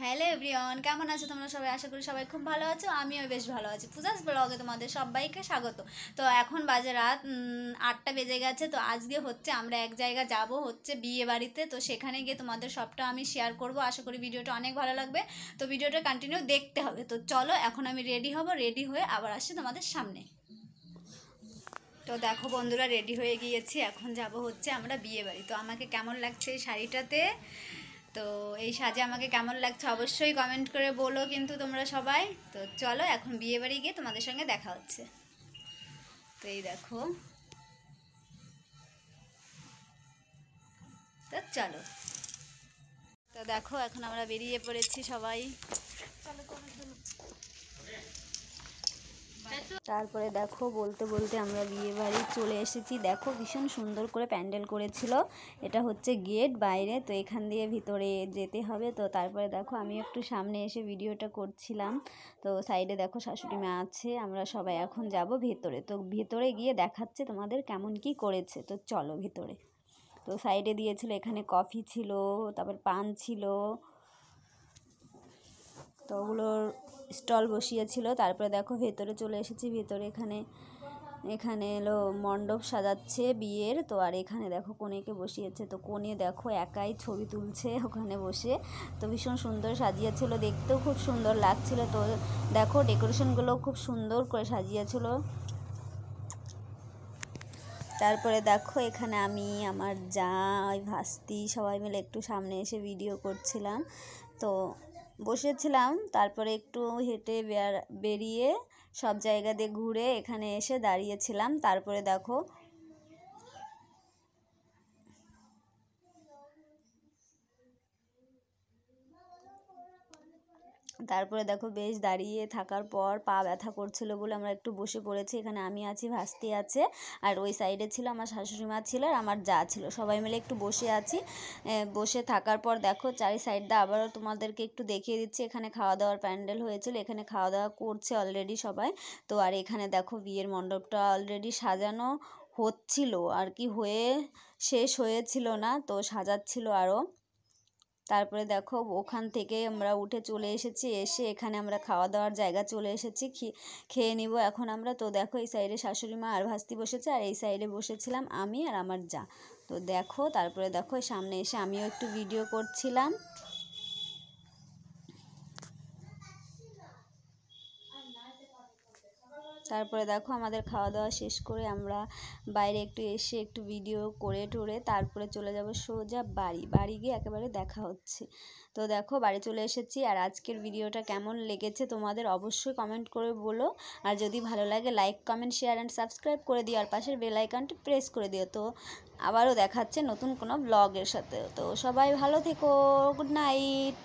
Hello everyone, কেমন আছো তোমরা সবাই? আশা করি সবাই খুব ভালো আছো। আমিও বেশ ভালো আছি। পূজাস ব্লগে তোমাদের সবাইকে স্বাগত। তো এখন বাজে রাত 8টা বেজে গেছে। তো আজকে হচ্ছে আমরা এক জায়গা যাব, হচ্ছে বিয়ে বাড়িতে। তো সেখানে গিয়ে তোমাদের সবটা আমি শেয়ার করব। আশা করি ভিডিওটা অনেক ভালো লাগবে। তো ভিডিওটা কন্টিনিউ দেখতে হবে। তো চলো এখন আমি রেডি হব, রেডি হয়ে আবার আসছি তোমাদের সামনে। তো দেখো বন্ধুরা, রেডি হয়ে গিয়েছি, এখন যাব হচ্ছে আমরা বিয়ে বাড়ি। তো আমাকে কেমন লাগছে এই শাড়িটাতে, তো এই সাজে আমাকে কেমন লাগছে অবশ্যই কমেন্ট করে বলো কিন্তু তোমরা সবাই। তো চলো এখন বিয়ে বাড়ি গিয়ে তোমাদের সঙ্গে দেখা হচ্ছে। তো এই দেখো, তো চলো। তো দেখো এখন আমরা বেরিয়ে পড়েছি সবাই। তারপরে দেখো বলতে বলতে আমরা বিয়ে বাড়ি চলে এসেছি। দেখো ভীষণ সুন্দর করে প্যান্ডেল করেছিল। এটা হচ্ছে গেট বাইরে, তো এখান দিয়ে ভিতরে যেতে হবে। তো তারপরে দেখো আমি একটু সামনে এসে ভিডিওটা করছিলাম। তো সাইডে দেখো শাশুড়ি মা আছে, আমরা সবাই এখন যাব ভেতরে। তো ভেতরে গিয়ে দেখাচ্ছে তোমাদের কেমন কি করেছে। তো চলো ভিতরে। তো সাইডে দিয়েছিল, এখানে কফি ছিল, তারপর পান ছিল, তো ওগুলোর স্টল বসিয়েছিল। তারপরে দেখো ভেতরে চলে এসেছি। ভেতরে এখানে এলো মণ্ডপ সাজাচ্ছে বিয়ের। তো আর এখানে দেখো কনেকে বসিয়েছে। তো কনে দেখো একাই ছবি তুলছে ওখানে বসে। তো ভীষণ সুন্দর সাজিয়েছিল, দেখতেও খুব সুন্দর লাগছিল। তো দেখো ডেকোরেশনগুলো খুব সুন্দর করে সাজিয়েছিল। তারপরে দেখো এখানে আমি, আমার যা, ওই ভাস্তি সবাই মিলে একটু সামনে এসে ভিডিও করছিলাম। তো বসেছিলাম, তারপরে একটু হেঁটে বেরিয়ে সব জায়গা দিয়ে ঘুরে এখানে এসে দাঁড়িয়েছিলাম। তারপরে দেখো বেশ দাঁড়িয়ে থাকার পর পা ব্যথা করছিল বলে আমরা একটু বসে পড়েছি। এখানে আমি আছি, ভাস্তি আছে, আর ওই সাইডে ছিল আমার শাশুড়ি মা ছিল, আর আমার যা ছিল, সবাই মিলে একটু বসে আছি। বসে থাকার পর দেখো চারি সাইড দিয়ে আবারও তোমাদেরকে একটু দেখিয়ে দিচ্ছি। এখানে খাওয়া দাওয়ার প্যান্ডেল হয়েছিল, এখানে খাওয়া দাওয়া করছে অলরেডি সবাই। তো আর এখানে দেখো বিয়ের মণ্ডপটা অলরেডি সাজানো হচ্ছিল আর কি, হয়ে শেষ হয়েছিল না, তো সাজাচ্ছিল আরও। তারপরে দেখো ওখান থেকে আমরা উঠে চলে এসেছি, এসে এখানে আমরা খাওয়া দাওয়ার জায়গা চলে এসেছি, খেয়ে নিব এখন আমরা। তো দেখো এই সাইডে শাশুড়ি মা আর ভাস্তি বসেছে, আর এই সাইডে বসেছিলাম আমি আর আমার যা। তো দেখো তারপরে দেখো সামনে এসে আমিও একটু ভিডিও করছিলাম। তারপরে দেখো আমাদের খাওয়া দাওয়া শেষ করে আমরা বাইরে একটু এসে একটু ভিডিও করে টোরে তারপরে চলে যাব সোজা বাড়ি গিয়ে একেবারে দেখা হচ্ছে। তো দেখো বাড়ি চলে এসেছি। আর আজকের ভিডিওটা কেমন লেগেছে তোমাদের অবশ্যই কমেন্ট করে বলো। আর যদি ভালো লাগে like comment share and subscribe করে দিও, আর পাশের বেল আইকনটি প্রেস করে দিও। তো আবারও দেখাচ্ছে নতুন কোনো ব্লগের সাথে। তো সবাই ভালো থেকো, গুড নাইট।